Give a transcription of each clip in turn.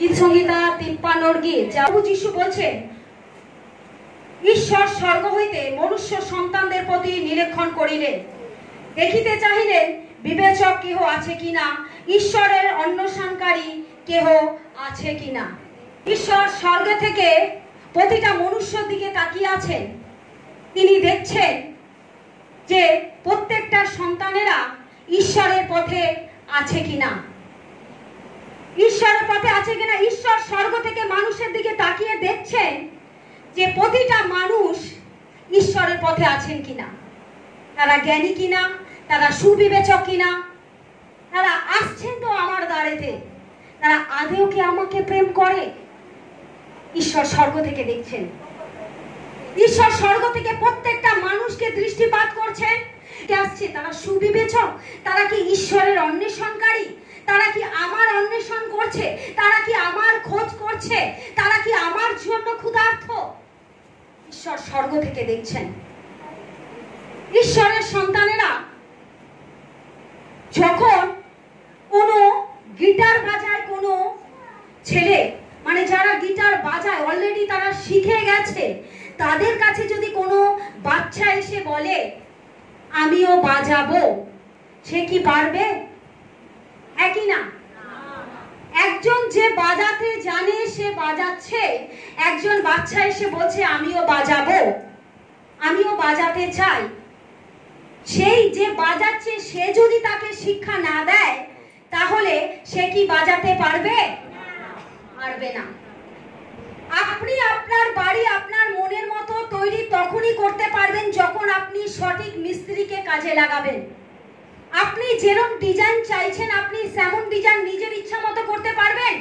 গীত সংহিতা 53 গীত প্রভু যিশু বলছেন, ঈশ্বর স্বর্গ হইতে মনুষ্য সন্তানদের প্রতি নিরীক্ষণ করিলেন, দেখিতে চাহিলেন বিবেচক কেহ আছে কিনা, ঈশ্বরের অন্বেষণকারী কেহ আছে কিনা। ঈশ্বর স্বর্গ থেকে প্রতিটা মনুষ্যর দিকে তাকিয়ে আছেন। তিনি দেখছেন যে প্রত্যেকটা সন্তানেরা ঈশ্বরের পথে আছে কিনা, ঈশ্বরের পথে আছে কিনা। ঈশ্বর স্বর্গ থেকে মানুষের দিকে তাকিয়ে দেখছেন যে প্রতিটা মানুষ ঈশ্বরের পথে আছেন কিনা, তারা জ্ঞানী কিনা, তারা সুবিবেচক কিনা, তারা আসছেন তো আমার দ্বারেতে, তারা আদেও কি আমাকে প্রেম করে। ঈশ্বর স্বর্গ থেকে দেখছেন, ঈশ্বর স্বর্গ থেকে প্রত্যেকটা মানুষকে দৃষ্টিপাত করছেন। কে আসছে, তারা সুবিবেচক, তারা কি ঈশ্বরের অন্বেষণকারী, তারা কি আমার অন্বেষণ করছে, তারা কি আমার খোঁজ করছে, তারা কি আমার জন্য ক্ষুধার্ত। ঈশ্বর স্বর্গ থেকে দেখছেন। ঈশ্বরের সন্তানেরা যখন কোনো গিটার বাজায়, কোনো ছেলে মানে যারা গিটার বাজায় অলরেডি তারা শিখে গেছে, তাদের কাছে যদি কোনো বাচ্চা এসে বলে আমিও বাজাবো, সে কি পারবে? একই না। একজন যে বাজাতে জানে সে বাজাচ্ছে, একজন বাচ্চা এসে বলছে আমিও বাজাবো, আমিও বাজাতে চাই, সেই যে বাজাচ্ছে সে যদি তাকে শিক্ষা না দেয় তাহলে সে কি বাজাতে পারবে? পারবে না। আপনি আপনার বাড়ি আপনার মনের মতো তৈরি তখনই করতে পারবেন যখন আপনি সঠিক মিস্ত্রিকে কাজে লাগাবেন। আপনি যেরকম ডিজাইন চাইছেন আপনি সেমন ডিজাইন নিজের ইচ্ছা মতো করতে পারবেন?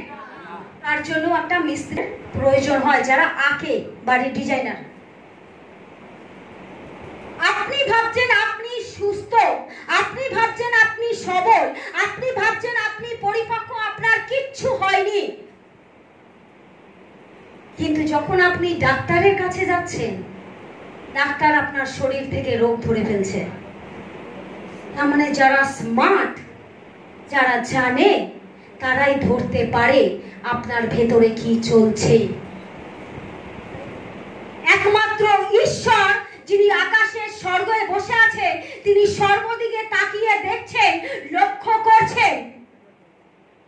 তার জন্য একটা মিস্ত্রির প্রয়োজন হয়, যারা আঁকে, বাড়ির ডিজাইনার। আপনি ভাবছেন আপনি সুস্থ, আপনি ভাবছেন আপনি সবল, আপনি ভাবছেন আপনি পরিপক্ক, আপনার কিচ্ছু হয়নি, কিন্তু যখন আপনি ডাক্তারের কাছে যাচ্ছেন, ডাক্তার আপনার শরীর থেকে রোগ ধরে ফেলছে। তার মানে যারা স্মার্ট, যারা জানে, তারাই ধরতে পারে আপনার ভেতরে কি চলছে। একমাত্র ঈশ্বর যিনি আকাশের স্বর্গে বসে আছে, তিনি সর্বদিকে তাকিয়ে দেখছেন, লক্ষ্য করছেন।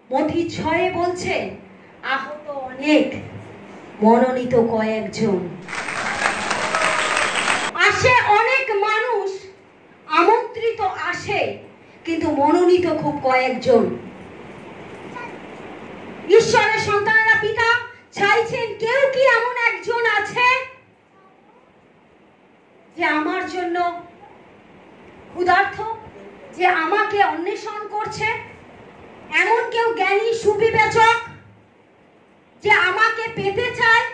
মথি 6 বলছে আহত অনেক, মনোনীত কয়েকজন। আসে অনেক মানুষ, আমন্ত্রিত আসে, কিন্তু মনোনীত খুব কয়েকজন। ঈশ্বরের সন্তানেরা পিতা চাইছেন কেউ কি এমন একজন আছে যে আমার জন্য ক্ষুধার্ত, যে আমাকে অন্বেষণ করছে, এমন কেউ জ্ঞানী সুবিবেচক যে আমাকে পেতে চায়,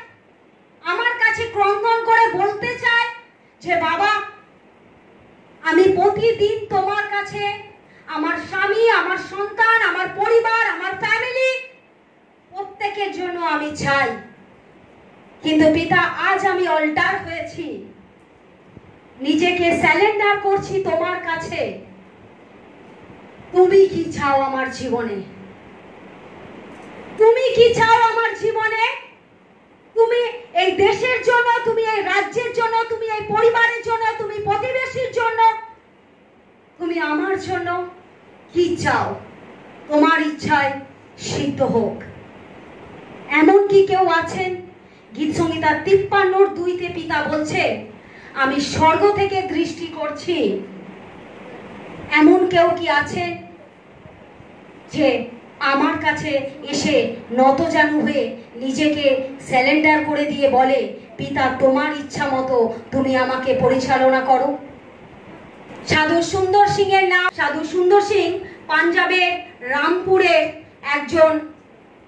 আমার কাছে ক্রন্দন করে বলতে চায় যে বাবা আমি প্রতিদিন তোমার কাছে আমার স্বামী, আমার সন্তান, আমার পরিবার, আমার ফ্যামিলি প্রত্যেকের জন্য আমি চাই, কিন্তু পিতা আজ আমি অল্টার হয়েছি, নিজেকে স্যালেন্ডার করছি তোমার কাছে। তুমি কি চাও আমার জীবনে? তুমি কি চাও আমার জীবনে? তুমি এই দেশের জন্য, তুমি এই রাজ্যের জন্য, তুমি এই পরিবারের জন্য, তুমি প্রতিবেশীর জন্য, তুমি আমার জন্য কি চাও? তোমার ইচ্ছায় সিদ্ধ হোক। এমন কি কেউ আছেন? গীত সংহিতা 53:2 পিতা বলছে আমি স্বর্গ থেকে দৃষ্টি করছি। এমন কেউ কি আছে যে আমার কাছে এসে নতজানু হয়ে নিজেকে স্যালেন্ডার করে দিয়ে বলে পিতা তোমার ইচ্ছা মতো তুমি আমাকে পরিচালনা করো? সাধু সুন্দর সিং এর নাম। সাধু সুন্দর সিং পাঞ্জাবের রামপুরের একজন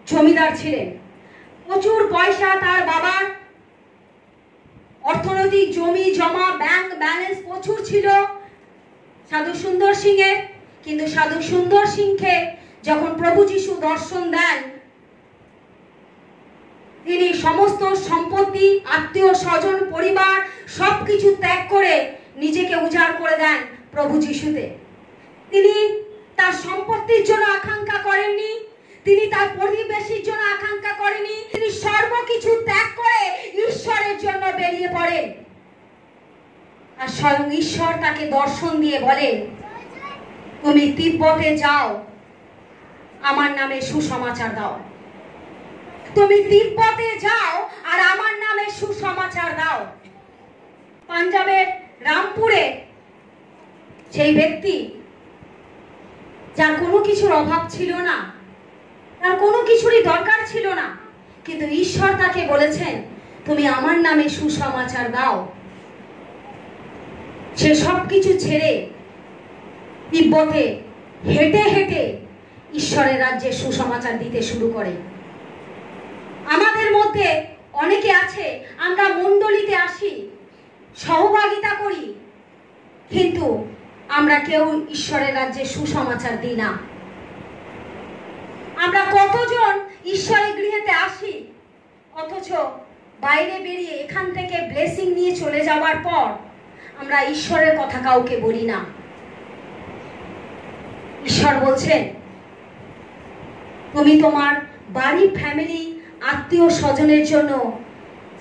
জমিদার ছিলেন। প্রচুর পয়সা তার বাবার, অর্থনৈতিক জমি জমা, ব্যাংক ব্যালেন্স প্রচুর ছিল সাধু সুন্দর সিং এর। কিন্তু সাধু সুন্দর সিংকে যখন প্রভু যিশু দর্শন দেন, তিনি সমস্ত সম্পত্তি, আত্মীয় স্বজন, পরিবার সবকিছু ত্যাগ করে নিজেকে উজাড় করে দেন প্রভু যিশুতে। তিনি তার সম্পত্তির জন্য আকাঙ্ক্ষা করেননি, তিনি তার পরিবেশের জন্য আকাঙ্ক্ষা আর স্বয়ং ঈশ্বর তাকে দর্শন দিয়ে বলে, তুমি তিব্বতে যাও, আমার নামে সুসমাচার দাও। তুমি তিব্বতে যাও আর আমার নামে সুসমাচার দাও। পাঞ্জাবের রামপুরে সেই ব্যক্তি, যার কোনো কিছুর অভাব ছিল না, তার কোনো কিছুরই দরকার ছিল না, কিন্তু ঈশ্বর তাকে বলেছেন তুমি আমার নামে সুসমাচার দাও। সে সব কিছু ছেড়ে তিব্বতে হেঁটে হেঁটে ঈশ্বরের রাজ্যে সুসমাচার দিতে শুরু করে। আমাদের মধ্যে অনেকে আছে, আমরা মণ্ডলীতে আসি, সহভাগিতা করি, কিন্তু আমরা কেউ ঈশ্বরের রাজ্যে সুসমাচার দিই না। আমরা কতজন ঈশ্বরের গৃহেতে আসি, অথচ বাইরে বেরিয়ে এখান থেকে ব্লেসিং নিয়ে চলে যাওয়ার পর আমরা ঈশ্বরের কথা কাউকে বলি না। ঈশ্বর বলছেন তুমি তোমার বাড়ি, ফ্যামিলি, আত্মীয় স্বজনের জন্য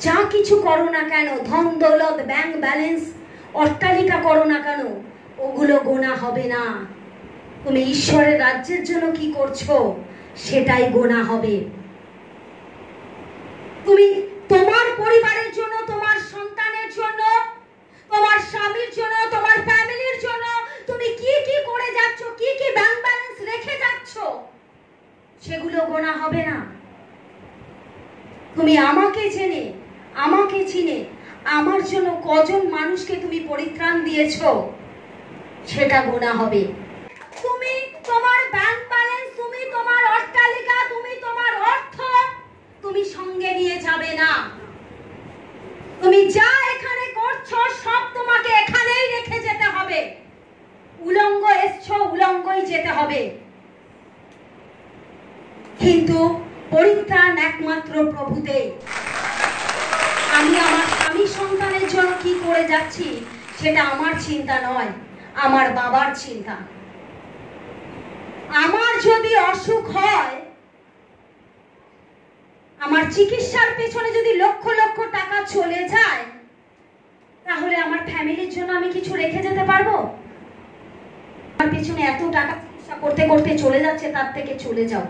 যা কিছু করো না কেন, ধন দৌলত, ব্যাংক ব্যালেন্স, অট্টালিকা করো না কেন, ওগুলো গোনা হবে না। তুমি ঈশ্বরের রাজ্যের জন্য কি করছো সেটাই গোনা হবে। তুমি তোমার পরিবারের জন্য, তোমার সন্তানের জন্য, তোমার স্বামীর জন্য, তোমার ফ্যামিলির জন্য তুমি কি কি করে যাচ্ছ, কি কি ব্যাংক ব্যালেন্স রেখে যাচ্ছ, সেগুলো গোনা হবে না। তুমি আমাকে জেনে, আমাকে চিনে আমার জন্য কজন মানুষকে তুমি পরিত্রাণ দিয়েছো, সেটা গোনা হবে। তুমি তোমার ব্যাংক ব্যালেন্স, তুমি তোমার অট্টালিকা, তুমি তোমার অর্থ তুমি সঙ্গে নিয়ে যাবে না। তুমি যা এখানে করছো সব তোমাকে এখানেই রেখে যেতে হবে। উলঙ্গ এসছো, উলঙ্গই যেতে হবে। কিন্তু পরিত্রাণ একমাত্র প্রভুতেই। আমি আমার স্বামী সন্তানের জন্য কি করে যাচ্ছি সেটা আমার চিন্তা নয়, আমার বাবার চিন্তা। আমার যদি অসুখ হয়, আমার চিকিৎসার পেছনে যদি লক্ষ লক্ষ টাকা চলে যায়, তাহলে আমার ফ্যামিলির জন্য আমি কিছু রেখে যেতে পারবো? আমার পেছনে এত টাকা চিকিৎসা করতে করতে চলে যাচ্ছে, তার থেকে চলে যাও।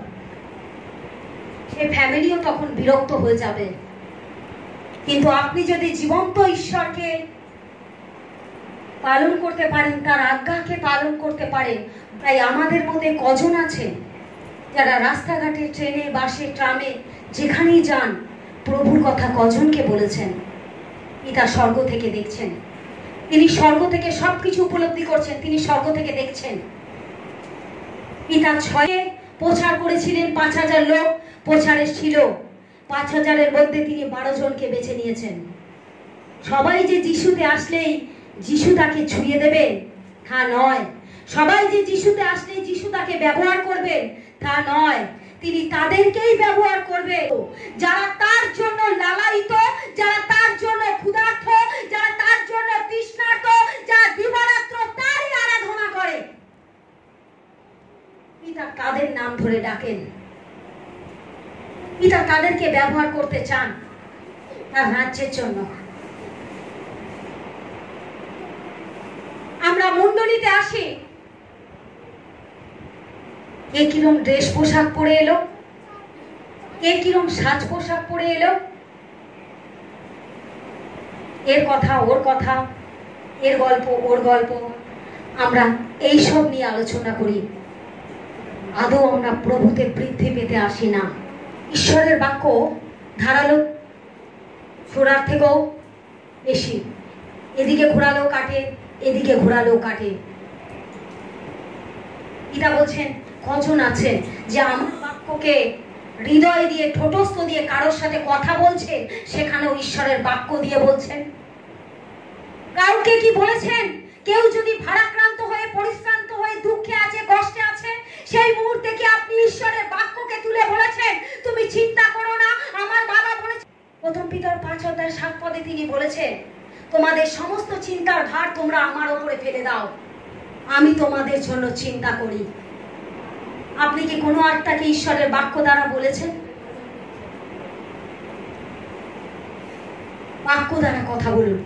সে ফ্যামিলিও তখন বিরক্ত হয়ে যাবে। কিন্তু আপনি যদি জীবন্ত ঈশ্বরকে পালন করতে পারেন, তার আজ্ঞাকে পালন করতে পারেন, তাই আমাদের মধ্যে কজন আছে যারা রাস্তাঘাটে, ট্রেনে, বাসে, ট্রামে, যেখানেই যান প্রভুর কথা কজনকে বলেছেন? পিতা স্বর্গ থেকে দেখছেন, তিনি স্বর্গ থেকে সবকিছু উপলব্ধি করছেন, তিনি স্বর্গ থেকে দেখছেন। পিতা 6-এ প্রচার করেছিলেন, 5,000 লোক প্রচারে ছিল, 5,000-এর মধ্যে তিনি 12 জনকে বেছে নিয়েছেন। সবাই যে যিশুতে আসলেই যিশু তাকে ছুঁয়ে দেবে তা নয়, সবাই যে যিশুতে আসলেই যিশু তাকে ব্যবহার করবে তা নয়। তিনি তাদেরকেই ব্যবহার করবে যারা তার জন্য লালায়িত, যারা তার জন্য ক্ষুধার্ত, যারা তার জন্য তৃষ্ণার্ত, যারা দিবারাত্র তারই আরাধনা করে। পিতা তাদের নাম ধরে ডাকেন, পিতা তাদেরকে ব্যবহার করতে চান তার রাজ্যের জন্য। আমরা মণ্ডলীতে আসি, কে কিরম ড্রেস পোশাক পরে এলো, কে কিরম সাজ পোশাক পরে এলো, এর কথা ওর কথা, এর গল্প ওর গল্প, আমরা এইসব নিয়ে আলোচনা করি। আদৌ আমরা প্রভুতে বৃদ্ধি পেতে আসি না। ঈশ্বরের বাক্য ধারালো ছোড়ার থেকেও বেশি, এদিকে ঘোরালেও কাটে, এদিকে ঘোরালেও কাটে। পিতা বলছেন কজন আছেন যে আমার বাক্যকে হৃদয় দিয়ে, ঠোঁটস্থ দিয়ে কারোর সাথে কথা বলছে, সেখানেও ঈশ্বরের বাক্য দিয়ে বলছেন? কাউকে কি বলেছেন? কেউ যদি ভারাক্রান্ত হয়ে, পরিশ্রান্ত হয়ে, দুঃখে আছে, কষ্টে আছে, সেই মুহূর্তে কি আপনি ঈশ্বরের বাক্যকে তুলে বলেছেন তুমি চিন্তা করো না, আমার বাবা বলেছে? প্রথম পিতর 5:7 তিনি বলেছেন তোমাদের সমস্ত চিন্তার ভার তোমরা আমার উপরে ফেলে দাও, আমি তোমাদের জন্য চিন্তা করি। আপনি কি কোনো আত্মাকে ঈশ্বরের বাক্য দ্বারা বলেছেন? বাক্য দ্বারা কথা বলুন।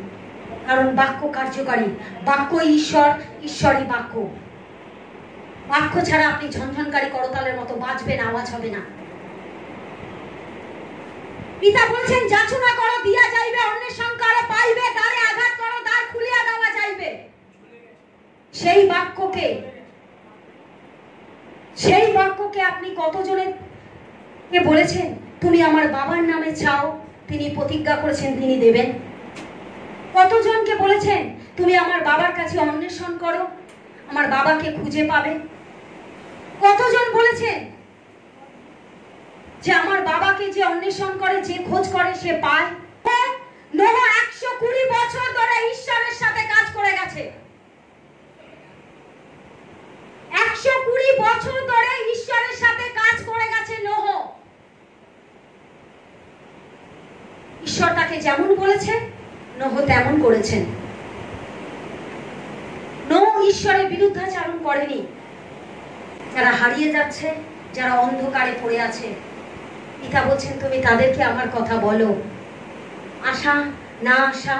কারণ বাক্য কার্যকারী, বাক্য ঈশ্বর, ঈশ্বরই বাক্য। বাক্য ছাড়া আপনি ঝনঝনকারী করতালের মতো বাজবেন, আওয়াজ হবে না। পিতা বলছেন, যাচনা করো দিয়া যাইবে, অন্বেষণ করো পাইবে, দ্বারে আঘাত করো দ্বার খুলিয়া দেওয়া যাইবে। সেই বাক্যকে আপনি কতজনের কে বলেছেন তুমি আমার বাবার নামে চাও, তিনি প্রতিজ্ঞা করেছেন তিনি দেবেন? কতজনকে বলেছেন তুমি আমার বাবার কাছে অন্বেষণ করো, আমার বাবাকে খুঁজে পাবে? কতজন বলেছেন যে আমার বাবাকে যে অন্বেষণ করে, যে খোঁজ করে, সে পায়? নোহ 120 বছর ধরে ঈশ্বরের সাথে কাজ করে গেছে। 120 বছর ধরে ঈশ্বরের সাথে কাজ করে গেছে নোহ। ঈশ্বর তাকে যেমন বলেছে নোহ তেমন করেছেন। নোহ ঈশ্বরের বিরুদ্ধাচরণ করেনি। যারা হারিয়ে যাচ্ছে, যারা অন্ধকারে পড়ে আছে, পিতা বলছেন তুমি তাদেরকে আমার কথা বলো। আশা না আশা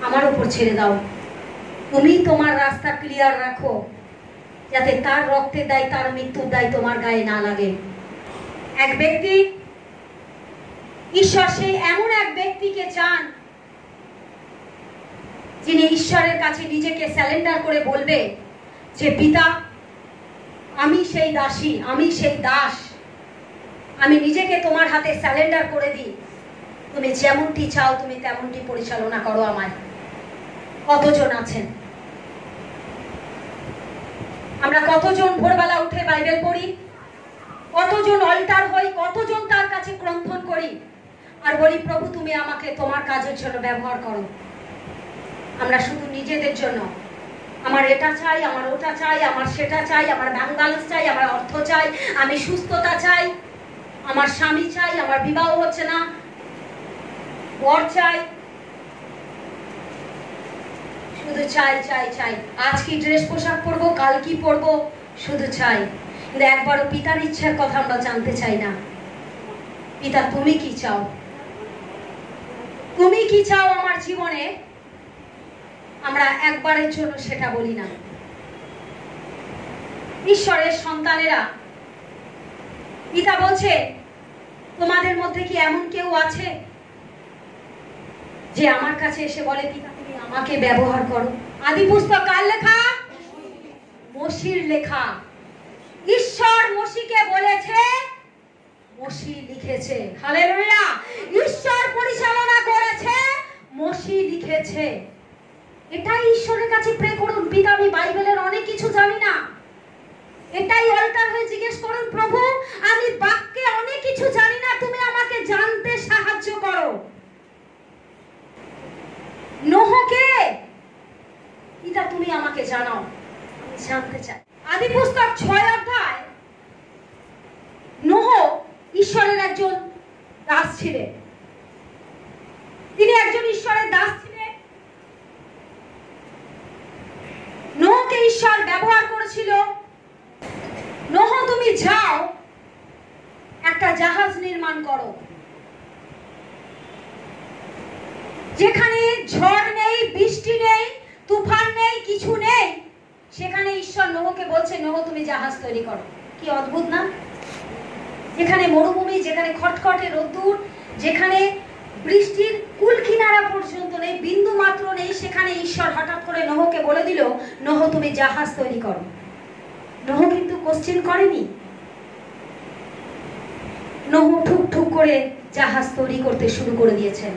আমার উপর ছেড়ে দাও। তুমি তোমার রাস্তা ক্লিয়ার রাখো, যাতে তার রক্তের দায়, তার মৃত্যুর দায় তোমার গায়ে না লাগে। এক ব্যক্তি, ঈশ্বর সেই এমন এক ব্যক্তিকে চান যিনি ঈশ্বরের কাছে নিজেকে স্যালেন্ডার করে বলবে যে পিতা, আমি সেই দাসী, আমি সেই দাস, আমি নিজেকে তোমার হাতে স্যালেন্ডার করে দিই, তুমি যেমনটি চাও তুমি তেমনটি পরিচালনা করো আমায়। কতজন আছেন? আমরা কতজন ভোরবেলা উঠে বাইবেল পড়ি, কতজন অল্টার হই, কতজন তার কাছে ক্রন্থন করি আর বলি প্রভু তুমি আমাকে তোমার কাজের জন্য ব্যবহার করো। আমরা শুধু নিজেদের জন্য, আমার এটা চাই, আমার ওটা চাই, আমার সেটা চাই, আমার ব্যাংক ব্যালেন্স চাই, আমার অর্থ চাই, আমি সুস্থতা চাই, আমার স্বামী চাই, আমার বিবাহ হচ্ছে না, বর চাই, শুধু চাই চাই চাই। আজ কি ড্রেস পোশাক পরবো, কাল কি পরবো, শুধু চাই। কিন্তু একবারও পিতার ইচ্ছার কথা আমরা জানতে চাই না। পিতা তুমি কি চাও? তুমি কি চাও আমার জীবনে? আমরা একবারের জন্য সেটা বলি না। ঈশ্বরের সন্তানেরা, পিতা বলছে তোমাদের মধ্যে কি এমন কেউ আছে যে আমার কাছে এসে বলে পিতা তুমি আমাকে ব্যবহার করো? আদি পুস্তক কার লেখা? মসির লেখা। ঈশ্বর মসিকে বলেছে, মসি লিখেছে। হালেলুয়া! ঈশ্বর পরিচালনা করেছে, মসি লিখেছে। এটাই ঈশ্বরের কাছে প্রে করুন, পিতা আমি বাইবেলের অনেক কিছু জানি না। এটাই অল্টার হয়ে জিজ্ঞেস করুন, প্রভু আমি বাক্যে অনেক কিছু জানি না, তুমি আমাকে জানতে সাহায্য করো। নোহকে পিতা তুমি আমাকে জানাও, আমি জানতে চাই। আদি পুস্তক 6 অধ্যায়, নোহ ঈশ্বরের একজন দাস ছিলেন। তিনি একজন ঈশ্বরের দাস ছিলেন। নোহকে ঈশ্বর ব্যবহার করেছিল। নোহ তুমি যাও একটা জাহাজ নির্মাণ করো, যেখানে ঝড় নেই, বৃষ্টি নেই, তুফান নেই, কিছু নেই, সেখানে ঈশ্বর নোহকে বলছে নোহ তুমি জাহাজ তৈরি করো। কি অদ্ভুত না? যেখানে মরুভূমি, যেখানে খটখটে রোদ্দুর, যেখানে বৃষ্টির কুল কিনারা পর্যন্ত নেই, বিন্দু মাত্র নেই, সেখানে ঈশ্বর হঠাৎ করে নোহকে বলে দিল নোহ তুমি জাহাজ তৈরি করো। নোহ কিন্তু কোশ্চেন করেনি। নোহ ঠুক ঠুক করে জাহাজ তৈরি করতে শুরু করে দিয়েছেন।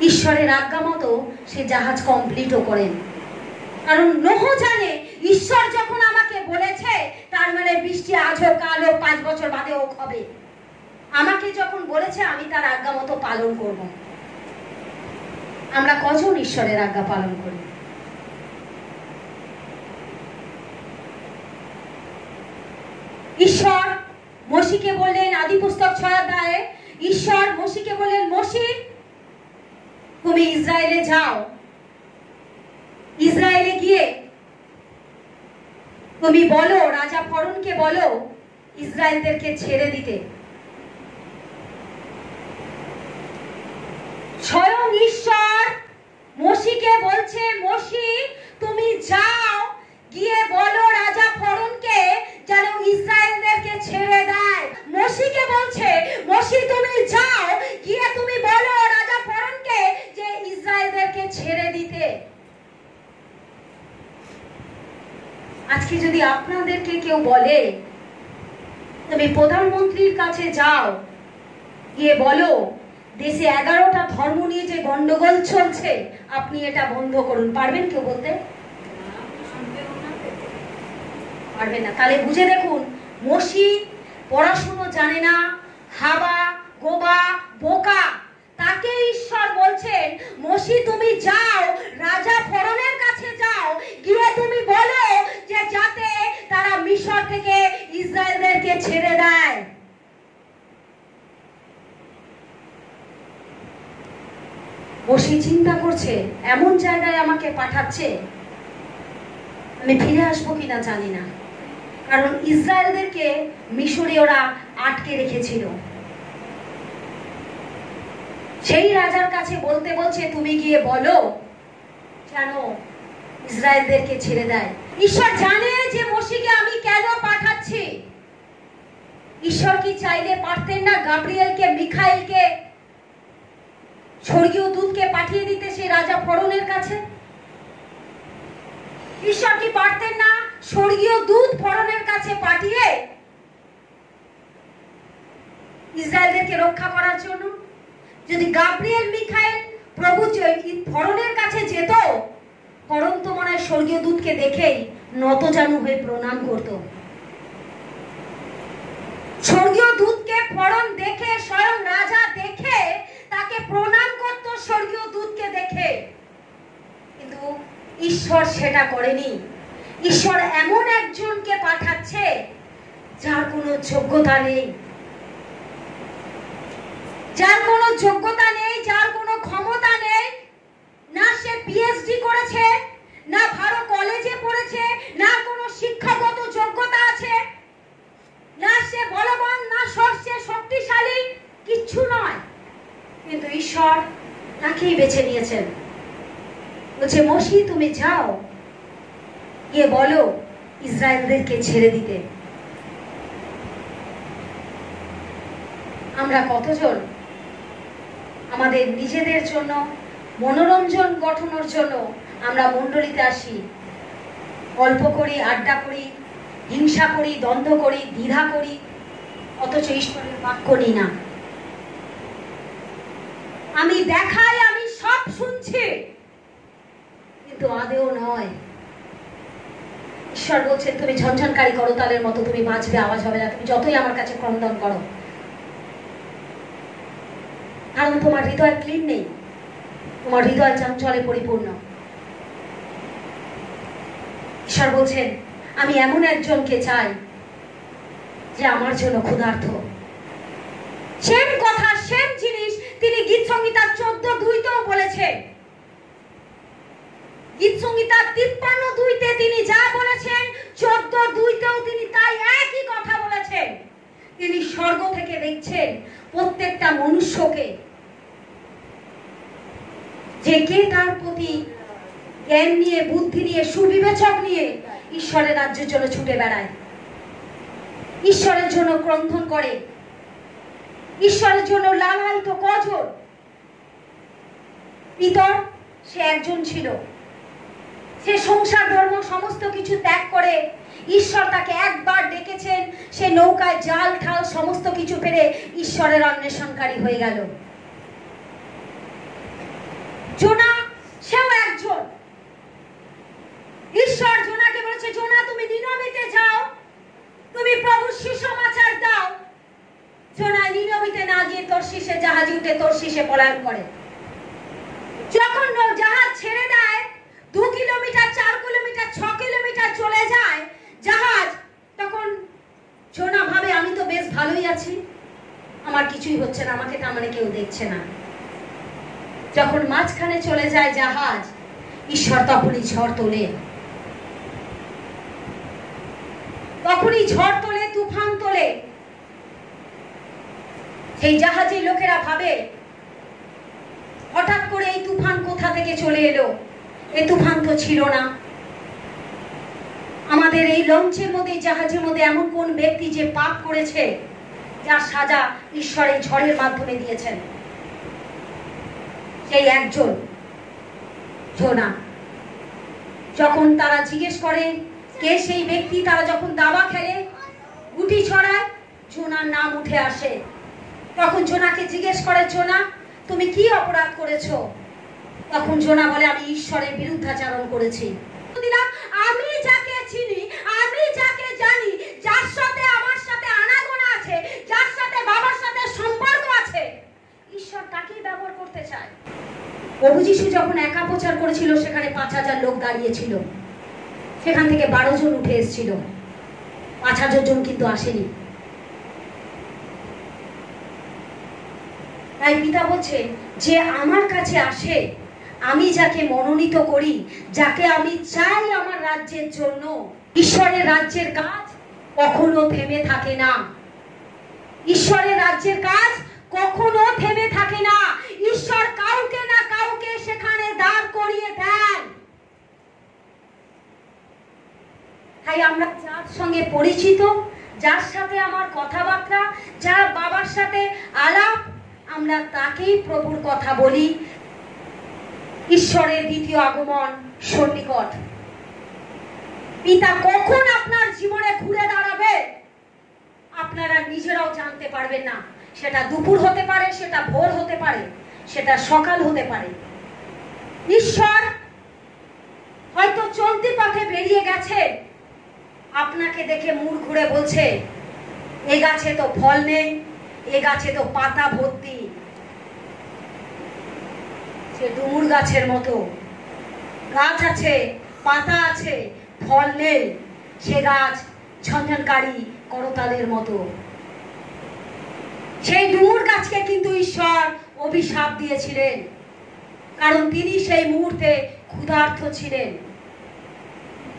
ঈশ্বরের আজ্ঞা মতো সে জাহাজ কমপ্লিটও করেন। কারণ নোহ জানে ঈশ্বর যখন আমাকে বলেছে তার মানে বৃষ্টি আজ হোক কাল হোক 5 বছর বাদে হোক হবে। আমাকে যখন বলেছে আমি তার আজ্ঞা মতো পালন করব। আমরা কজন ঈশ্বরের আজ্ঞা পালন করি? ঈশ্বর মসিকে বললেন, আদি পুস্তক 6 অধ্যায়ে ঈশ্বর মসিকে বললেন মসি তুমি ইসরায়েলে যাও, ইসরায়েলে গিয়ে তুমি বলো, রাজা ফরনকে বলো ইসরায়েলদেরকে ছেড়ে দিতে। স্বয়ং ঈশ্বর মসি মসিকে বলছে, মসি তুমি যাও, গিয়ে বলো রাজা ফরনকে যেন ইসরায়েলদেরকে ছেড়ে দেয়। মসিকে বলছে, মসি তুমি যাও, গিয়ে তুমি বলো রাজা ফরনকে যে ইসরায়েলদেরকে ছেড়ে দিতে। আজকে যদি আপনাদেরকে কেউ বলে তুমি প্রধানমন্ত্রীর কাছে যাও, গিয়ে বলো দেশে 11টা ধর্ম নিয়ে যে গন্ডগোল চলছে আপনি এটা বন্ধ করুন, পারবেন কেউ বলতে? পারবে না। তাহলে বুঝে দেখুন, মসি পড়াশুনো জানে না, হাবা গোবা বোকা, তাকে ঈশ্বর বলছেন মসি তুমি যাও, রাজা ফরনের কাছে যাও, গিয়ে তুমি বলো যে যাতে তারা মিশর থেকে ইসরায়েলদেরকে ছেড়ে দেয়। মসি চিন্তা করছে এমন জায়গায় আমাকে পাঠাচ্ছে, আমি ফিরে আসবো কিনা জানি না, কারণ ইসরায়েলদেরকে মিশরীয়রা আটকে রেখেছিল। সেই রাজার কাছে বলতে বলছে তুমি গিয়ে বলো যেন ইসরায়েলদেরকে ছেড়ে দেয়। ঈশ্বর জানে যে মসিকে আমি কেন পাঠাচ্ছি। ঈশ্বর কি চাইলে পারতেন না গাব্রিয়েলকে, মিখাইলকে, স্বর্গীয় দূতকে পাঠিয়ে দিতে সেই রাজা ফরনের কাছে? ঈশ্বর কি পারতেন না স্বর্গীয় দূত ফরনের কাছে পাঠিয়ে ইসরায়েলদেরকে রক্ষা করার জন্য? যদি গাব্রিয়েল মিখাইল প্রভু ফরনের কাছে যেত, ফরন তো মনে হয় স্বর্গীয় দূতকে দেখেই নতজানু হয়ে প্রণাম করত। স্বর্গীয় দূতকে ফরন দেখে, স্বয়ং রাজা দেখে তাকে প্রণাম করত স্বর্গীয় দূতকে দেখে। কিন্তু ঈশ্বর সেটা করেনি। ঈশ্বর এমন একজনকে পাঠাচ্ছে যার কোনো যোগ্যতা নেই, যার কোনো যোগ্যতা নেই, যার কোনো ক্ষমতা নেই। না সে পিএইচডি করেছে, না ভালো কলেজে পড়েছে, না কোনো শিক্ষাগত যোগ্যতা আছে, না সে বলবান, না সে শক্তিশালী, কিচ্ছু নয়। কিন্তু ঈশ্বর তাকেই বেছে নিয়েছেন। বলছে মসি তুমি যাও, গিয়ে বলো ইসরায়েলদেরকে ছেড়ে দিতে। আমরা কতজন আমাদের নিজেদের জন্য মনোরঞ্জন গঠনের জন্য আমরা মণ্ডলীতে আসি, গল্প করি, আড্ডা করি, হিংসা করি, দ্বন্দ্ব করি, দ্বিধা করি, অথচ ঈশ্বরের বাক্য নিই না। আমি দেখাই আমি সব শুনছি, কিন্তু আদেও নয়। ঈশ্বর বলছেন তুমি ঝনঝনকারী করতালের মতো, তুমি বাঁচবে, আওয়াজ হবে না, তুমি যতই আমার কাছে ক্রন্দন করো, কারণ তোমার হৃদয় ক্লিন নেই, তোমার হৃদয় চঞ্চলে পরিপূর্ণ। ঈশ্বর বলছেন আমি এমন একজনকে চাই যে আমার জন্য ক্ষুধার্ত। সেম কথা, সেম জিনিস তিনি গীত সংহিতার 14:2-তেও বলেছেন। গীত সংহিতার 53:2-তে তিনি যা বলেছেন 14:2-তেও তিনি তাই একই কথা বলেছেন। তিনি স্বর্গ থেকে দেখছেন প্রত্যেকটা মনুষ্যকে, যে কে তার প্রতি জ্ঞান নিয়ে, বুদ্ধি নিয়ে, সুবিবেচক নিয়ে ঈশ্বরের রাজ্যের জন্য ছুটে বেড়ায়, ঈশ্বরের জন্য ক্রন্দন করে, ঈশ্বরের জন্য লালায়িত। কজন? পিতর সে একজন ছিল, সে সংসার ধর্ম সমস্ত কিছু ত্যাগ করে ঈশ্বর তাকে একবার ডেকেছেন, সে নৌকায় জাল ঠাল সমস্ত কিছু ফেলে ঈশ্বরের অন্বেষণকারী হয়ে গেল। জোনা সেও একজন। ঈশ্বর জোনাকে বলেছে জোনা তুমি নিনবেতে যাও, তুমি প্রভুর সুসমাচার দাও। জোনা নিনবেতে না গিয়ে তরশিশে জাহাজে উঠে তরশিশে পলায়ন করে। যখন জাহাজ ছেড়ে দেয়, 2 কিলোমিটার, 4 কিলোমিটার, 6 কিলোমিটার চলে যায় জাহাজ, তখন জোনা ভাবে আমি তো বেশ ভালোই আছি, আমার কিছুই হচ্ছে না, আমাকে তার মানে কেউ দেখছে না। যখন মাঝখানে চলে যায় জাহাজ, ঈশ্বর তখনই ঝড় তোলে, তখনই ঝড় তোলে, তুফান তোলে। সেই জাহাজের লোকেরা ভাবে হঠাৎ করে এই তুফান কোথা থেকে চলে এলো? এই তুফান তো ছিল না। আমাদের এই লঞ্চের মধ্যে, জাহাজের মধ্যে এমন কোন ব্যক্তি যে পাপ করেছে, যার সাজা ঈশ্বর এই ঝড়ের মাধ্যমে দিয়েছেন? সেই একজন, জোনা। যখন তারা জিজ্ঞেস করে কে সেই ব্যক্তি, তারা যখন দাবা খেলে, গুটি ছড়ায়, জোনার নাম উঠে আসে। তখন জোনাকে জিজ্ঞেস করে, জোনা তুমি কি অপরাধ করেছো? তখন জোনা বলে, আমি ঈশ্বরের বিরুদ্ধাচরণ করেছি। আমি যাকে চিনি, আমি যাকে জানি, যার সাথে আমার সাথে আনাগোনা আছে, যার সাথে বাবার সাথে সম্পর্ক আছে, ঈশ্বর তাকেই ব্যবহার করতে চায়। প্রভু যিশু যখন একা প্রচার করেছিল, সেখানে 5000 লোক দাঁড়িয়েছিল, সেখান থেকে 12 জন উঠে এসেছিল, 5000 জন কিন্তু আসেনি। তাই পিতা বলছে যে আমার কাছে আসে, আমি যাকে মনোনীত করি, যাকে আমি চাই আমার রাজ্যের জন্য, ঈশ্বরের রাজ্যের কাজ কখনো থেমে থাকে না। ঈশ্বরের রাজ্যের কাজ কখনো থেমে থাকে না। ঈশ্বর কাউকে না কাউকে সেখানে দাঁড় করিয়ে দেন। তাই আমরা যার সঙ্গে পরিচিত, যার সাথে আমার কথাবার্তা, যার বাবার সাথে আলাপ, আমরা তাকেই প্রভুর কথা বলি। ঈশ্বরের দ্বিতীয় আগমন সন্নিকট। পিতা কখন আপনার জীবনে ঘুরে দাঁড়াবে আপনারা নিজেরাও জানতে পারবেন না। সেটা দুপুর হতে পারে, সেটা ভোর হতে পারে, সেটা সকাল হতে পারে। ঈশ্বর হয়তো চলতি পথে বেরিয়ে গেছে, আপনাকে দেখে মুড় ঘুরে বলছে, এ গাছে তো ফল নেই, এ গাছে তো পাতা ভর্তি। সে ডুমুর গাছের মতো, গাছ আছে, পাতা আছে, ফল নেই। সে গাছ ঝঞ্ঝনকারী করতালের মতো। সেই ডুমুর গাছকে কিন্তু ঈশ্বর অভিশাপ দিয়েছিলেন, কারণ তিনি সেই মুহূর্তে ক্ষুধার্ত ছিলেন।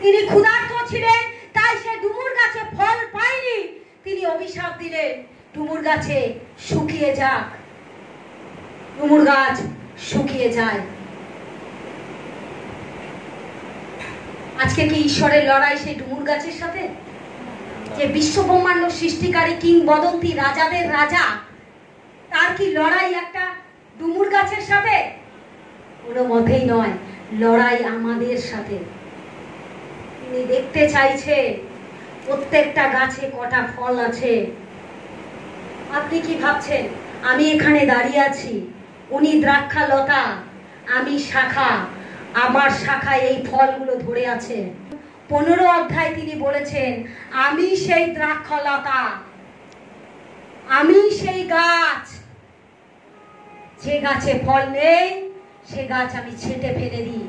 তিনি ক্ষুধার্ত ছিলেন, তাই সে ডুমুর গাছে ফল পায়নি। তিনি অভিশাপ দিলেন, ডুমুর গাছে শুকিয়ে যাক। ডুমুর গাছ শুকিয়ে যায়। আজকে কি ঈশ্বরের লড়াই সেই ডুমুর গাছের সাথে? যে বিশ্বব্রহ্মাণ্ড সৃষ্টিকারী কিংবদন্তি রাজাদের রাজা, তার কি লড়াই একটা ডুমুর গাছের সাথে? কোনো মতেই নয়। লড়াই আমাদের সাথে। তিনি দেখতে চাইছে প্রত্যেকটা গাছে কটা ফল আছে। আপনি কি ভাবছেন আমি এখানে দাঁড়িয়ে আছি, উনি দ্রাক্ষা লতা, আমি শাখা, আমার শাখায় এই ফলগুলো ধরে আছে। 15 অধ্যায় তিনি বলেছেন, আমি সেই দ্রাক্ষা লতা, আমি সেই গাছ, যে গাছে ফল নেই সে গাছ আমি ছেঁটে ফেলে দিই।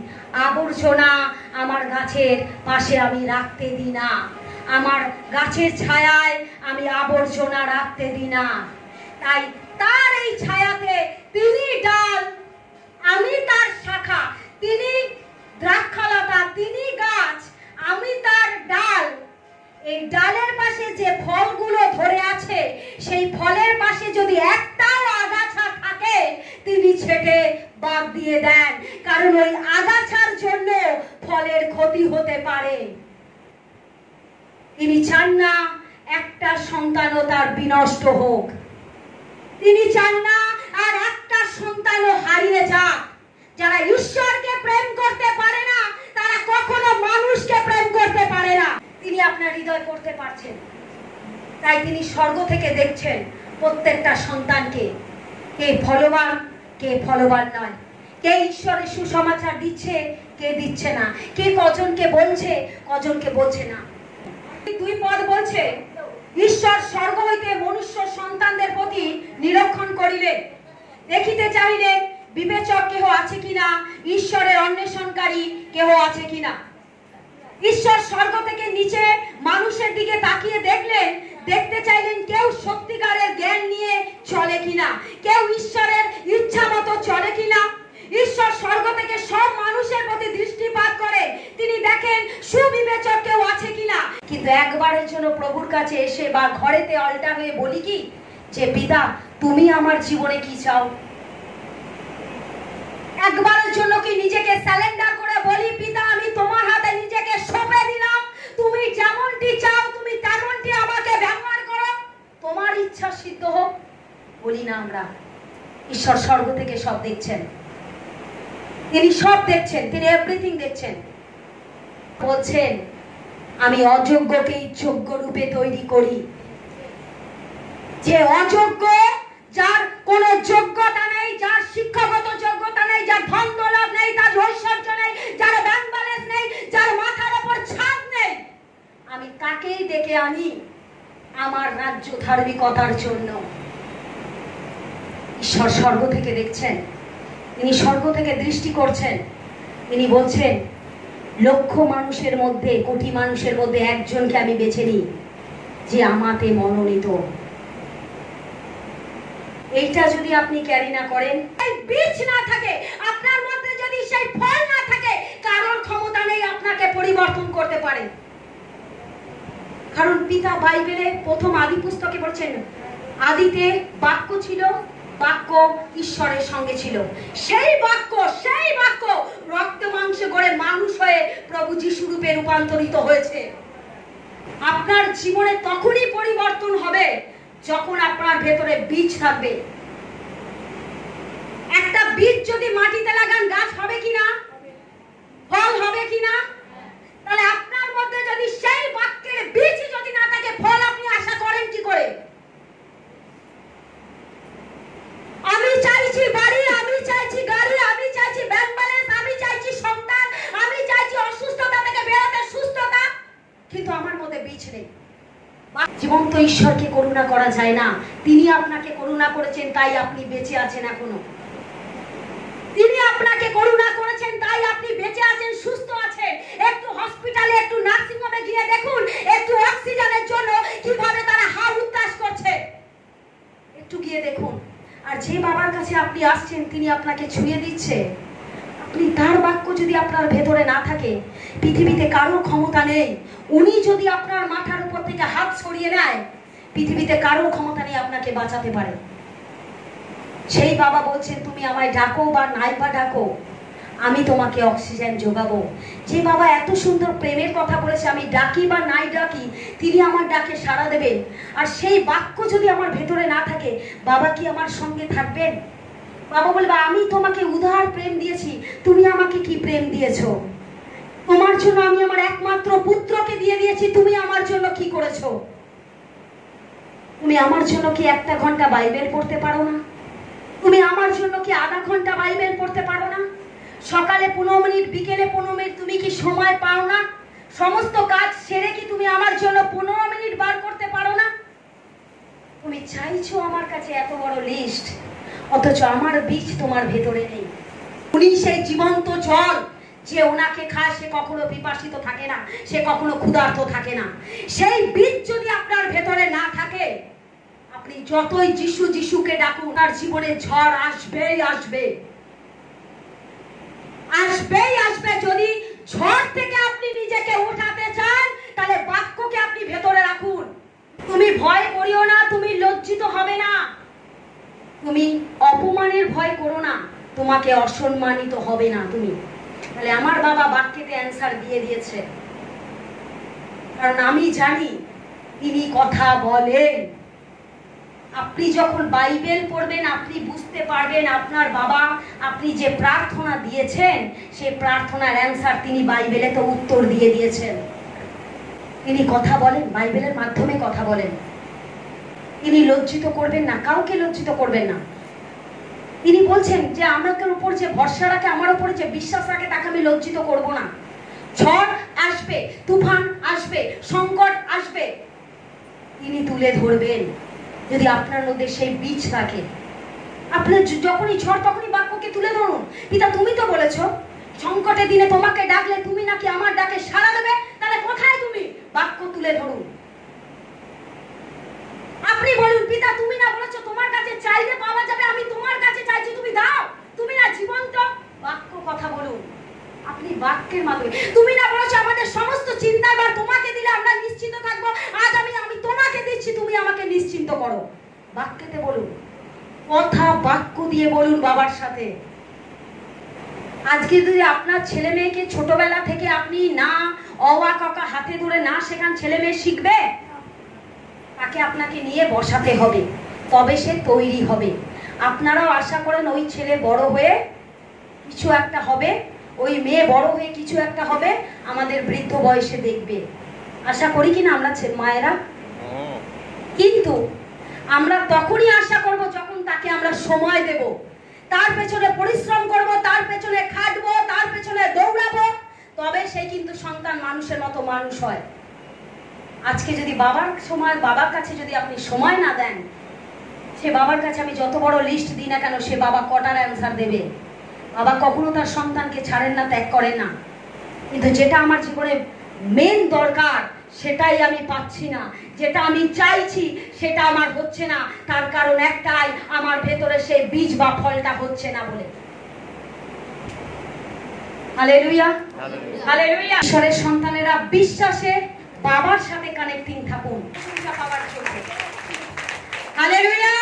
আবর্জনা আমার গাছের পাশে আমি রাখতে দিই না, আমার গাছের ছায়ায় আমি আবর্জনা রাখতে দিই না। তাই তার এই ছায়াতে তিনি ডাল, আমি তার শাখা, তিনি দ্রাক্ষালতা, তিনি গাছ, আমি তার ডাল। এই ডালের পাশে যে ফলগুলো ধরে আছে, সেই ফলের পাশে যদি একটাও আগাছা থাকে, তিনি ছেটে বাদ দিয়ে দেন, কারণ ওই আগাছার জন্য ফলের ক্ষতি হতে পারে। তিনি চান না একটা সন্তানও তার বিনষ্ট হোক। তিনি চান না আর একটা সন্তানও হারিয়ে যাক। যারা ঈশ্বরকে প্রেম করতে পারে না, তারা কখনো মানুষকে প্রেম করতে পারে না। তিনি আপনার হৃদয় করতে পারছেন, তাই তিনি স্বর্গ থেকে দেখছেন প্রত্যেকটা সন্তানকে, কে ফলবান, কে ফলবান নয়, কে ঈশ্বরের সুসমাচার দিচ্ছে, কে দিচ্ছে না, কে কজনকে বলছে, কজনকে বলছে না। 2 পদ বলছে, ঈশ্বর স্বর্গ হইতে মনুষ্য সন্তানদের প্রতি নিরীক্ষণ করিলেন, দেখিতে চাইলেন বিবেচক কেহ আছে কিনা, ঈশ্বরের অন্বেষণকারী কেহ আছে কিনা। ঈশ্বর স্বর্গ থেকে নিচে মানুষের দিকে তাকিয়ে দেখলেন, দেখতে চাইলেন কেউ সত্যিকারের জ্ঞান নিয়ে চলে কিনা, কেউ ঈশ্বরের ইচ্ছা মতো চলে কিনা। ঈশ্বর স্বর্গ থেকে সব মানুষের প্রতি দৃষ্টিপাত করে, তিনি দেখেন সুবিবেচক কেউ আছে কিনা। কিন্তু একবারের জন্য প্রভুর কাছে এসে বা ঘরেতে আলটা হয়ে বলি কি, যে পিতা তুমি আমার জীবনে কি চাও? একবারের জন্য কি নিজেকে স্যালেন্ডার করে বলি, পিতা আমি তোমার হাতে নিজেকে সঁপে দিলাম, তুমি যেমনটি চাও তুমি তেমনটি আমাকে ব্যবহার করো, তোমার ইচ্ছা সিদ্ধ হোক? বলি না আমরা। ঈশ্বর স্বর্গ থেকে সব দেখছেন, তিনি সব দেখছেন, তিনি এভরিথিং দেখছেন। বলছেন আমি অযোগ্যকেই যোগ্য রূপে তৈরি করি। যে অযোগ্য, যার কোনো যোগ্যতা নেই, যার শিক্ষাগত যোগ্যতা নেই, যার ধন দৌলত নেই, তার ঐশ্বর্য নেই, যার ব্যাংক ব্যালেন্স নেই, যার মাথার উপর ছাদ নেই, আমি তাকেই ডেকে আনি আমার রাজ্য ধার্মিকতার জন্য। ঈশ্বর স্বর্গ থেকে দেখছেন, তিনি স্বর্গ থেকে দৃষ্টি করছেন। তিনি বলছেন লক্ষ মানুষের মধ্যে, কোটি মানুষের মধ্যে একজনকে আমি বেছে নিই যে আমাতে মনোনীত। এইটা যদি আপনি ক্যারি না করেন, এই বীজ না থাকে আপনার মধ্যে, যদি সেই ফল না থাকে, কারোর ক্ষমতা নেই আপনাকে পরিবর্তন করতে পারে। কারণ পিতা বাইবেলে প্রথম আদি পুস্তকে বলছেন আদিতে বাক্য ছিল, বাক্য ঈশ্বরের সঙ্গে ছিল, সেই বাক্য রক্ত মাংসে গড়ে মানুষ হয়ে প্রভু যিশু রূপে রূপান্তরিত হয়েছে। আপনার জীবনে তখনই পরিবর্তন হবে যখন আপনার ভেতরে বীজ থাকবে। একটা বীজ যদি মাটিতে লাগান গাছ হবে কিনা, ফল হবে কিনা? তাহলে আপনার মধ্যে যদি সেই বাক্যের বীজ যদি না থাকে, ফল আপনি আশা করেন কি করে? আমি চাইছি বাড়ি, আমি চাইছি গাড়ি, আমি চাইছি ব্যাংক ব্যালেন্স, আমি চাইছি সন্তান, আমি চাইছি অসুস্থতা থেকে বেরোতে সুস্থতা, কিন্তু আমার মধ্যে বীজ নেই। জীবন্ত ঈশ্বরকে করুণা করা যায় না। তিনি আপনাকে করুণা করেছেন, তাই আপনি বেঁচে আছেন এখনো। তিনি আপনাকে করুণা করেছেন, তাই আপনি বেঁচে আছেন, সুস্থ আছেন। একটু হসপিটালে, একটু নার্সিং হোমে গিয়ে দেখুন, একটু অক্সিজেনের জন্য কিভাবে তারা হাউ উত্তাস করছে, একটু গিয়ে দেখুন। আর যে বাবার কাছে আপনি আসছেন, তিনি আপনাকে ছুঁয়ে দিচ্ছে। আপনি তার বাক্য যদি আপনার ভেতরে না থাকে, পৃথিবীতে কারোর ক্ষমতা নেই। উনি যদি আপনার মাথার উপর থেকে হাত সরিয়ে নেয়, পৃথিবীতে কারোর ক্ষমতা নেই আপনাকে বাঁচাতে পারে। সেই বাবা বলছেন তুমি আমায় ডাকো বা নাই বা ডাকো, আমি তোমাকে অক্সিজেন যোগাবো। যে বাবা এত সুন্দর প্রেমের কথা বলেছে, আমি ডাকি বা নাই ডাকি তিনি আমার ডাকে সাড়া দেবেন। আর সেই বাক্য যদি আমার ভেতরে না থাকে, বাবা কি আমার সঙ্গে থাকবেন? বাবা বলবে আমি তোমাকে উদার প্রেম দিয়েছি, তুমি আমাকে কি প্রেম দিয়েছো? তোমার জন্য আমি আমার একমাত্র পুত্রকে দিয়ে দিয়েছি, তুমি আমার জন্য কি করেছো? তুমি আমার জন্য কি 1 ঘন্টা বাইবেল পড়তে পারো না? তুমি আমার জন্য কি আধা ঘন্টা বাইবেল পড়তে পারো না? সকালে 15 মিনিট, বিকেলে 15 মিনিট তুমি কি সময় পাও না? সমস্ত কাজ সেরে কি তুমি আমার জন্য 15 মিনিট বার করতে পারো না? তুমি চাইছো আমার কাছে এত বড় লিস্ট, অথচ আমার বীজ তোমার ভেতরে নেই। উনি সেই জীবন্ত জল, যে ওনাকে খায় সে কখনো পিপাসিত থাকে না, সে কখনো ক্ষুধার্ত থাকে না। সেই বীজ যদি আপনার ভেতরে না থাকে, আপনি যতই যিশু যিশুকে ডাকুন, তার জীবনে ঝড় আসবেই আসবে, আসবেই আসবে। যদি ঝড় থেকে আপনি নিজেকে উঠাতে চান, তাহলে বাক্যকে আপনি ভেতরে রাখুন। তুমি ভয় করিও না, তুমি লজ্জিত হবে না, তুমি অপমানের ভয় করো না, তোমাকে অসম্মানিত হবে না তুমি। তাহলে আমার বাবা বাক্যেতে অ্যান্সার দিয়ে দিয়েছে, কারণ আমি জানি তিনি কথা বলেন। আপনি যখন বাইবেল পড়বেন, আপনি বুঝতে পারবেন আপনার বাবা, আপনি যে প্রার্থনা দিয়েছেন, সেই প্রার্থনার অ্যান্সার তিনি বাইবেলে তো উত্তর দিয়ে দিয়েছেন। তিনি কথা বলেন, বাইবেলের মাধ্যমে কথা বলেন। তিনি লজ্জিত করবেন না, কাউকে লজ্জিত করবেন না। তিনি বলছেন যে আমাদের উপর যে ভরসা রাখে, আমার উপরে যে বিশ্বাস রাখে, তাকে আমি লজ্জিত করব না। ঝড় আসবে, তুফান আসবে, সংকট আসবে, তিনি তুলে ধরবেন যদি আপনার মধ্যে সেই বীজ থাকে। আপনার যখনই ঝড়, তখনই বাক্যকে তুলে ধরুন। পিতা তুমি তো বলেছো সংকটের দিনে তোমাকে ডাকলে তুমি নাকি আমার ডাকে সাড়া দেবে, তাহলে কোথায় তুমি? বাক্য তুলে ধরুন। আপনি বলুন পিতা তুমি না বলেছো তোমার কাছে চাইলে পাওয়া যাবে, আমি তোমার কাছে চাইছি, তুমি দাও। তুমি না জীবন্ত বাক্য কথা বলুন। আপনি বাক্যের মাধ্যমে, তুমি না বলেছো আমাদের সমস্ত চিন্তার ভার তোমাকে দিলে আমরা নিশ্চিন্ত থাকবো, আজ আমি তোমাকে দিচ্ছি, তুমি আমাকে নিশ্চিন্ত করো। বাক্যেতে বলুন, কথা বাক্য দিয়ে বলুন বাবার সাথে। আজকে যদি আপনার ছেলে মেয়েকে ছোটবেলা থেকে আপনি না অ আ ক খ হাতে ধরে না শেখান, ছেলে মেয়ে শিখবে? তাকে আপনাকে নিয়ে বসাতে হবে, তবে সে তৈরি হবে। আপনারাও আশা করেন ওই ছেলে বড় হয়ে কিছু একটা হবে, ওই মেয়ে বড় হয়ে কিছু একটা হবে, আমাদের বৃদ্ধ বয়সে দেখবে। আশা করি কিনা আমরা মায়েরা? কিন্তু আমরা তখনই আশা করব যখন তাকে আমরা সময় দেব, তার পেছনে পরিশ্রম করব, তার পেছনে খাটবো, তার পেছনে দৌড়াবো, তবে সে কিন্তু সন্তান মানুষের মতো মানুষ হয়। আজকে যদি বাবার কাছে যদি আপনি সময় না দেন, সে বাবার কাছে আমি যত বড় লিস্ট দিই না কেন, সে বাবা কটার অ্যান্সার দেবে? বাবা কখনো তার সন্তানকে ছাড়েন না, ত্যাগ করেন না। কিন্তু যেটা আমার জীবনে মেন দরকার সেটাই আমি পাচ্ছি না, যেটা আমি চাইছি সেটা আমার হচ্ছে না। তার কারণ একটাই, আমার ভেতরে সেই বীজ বা ফলটা হচ্ছে না বলে। Hallelujah, hallelujah. ঈশ্বরের সন্তানেরা বিশ্বাসে বাবার সাথে কানেক্টিং থাকুন পাওয়ার জন্য। হালেলুয়া।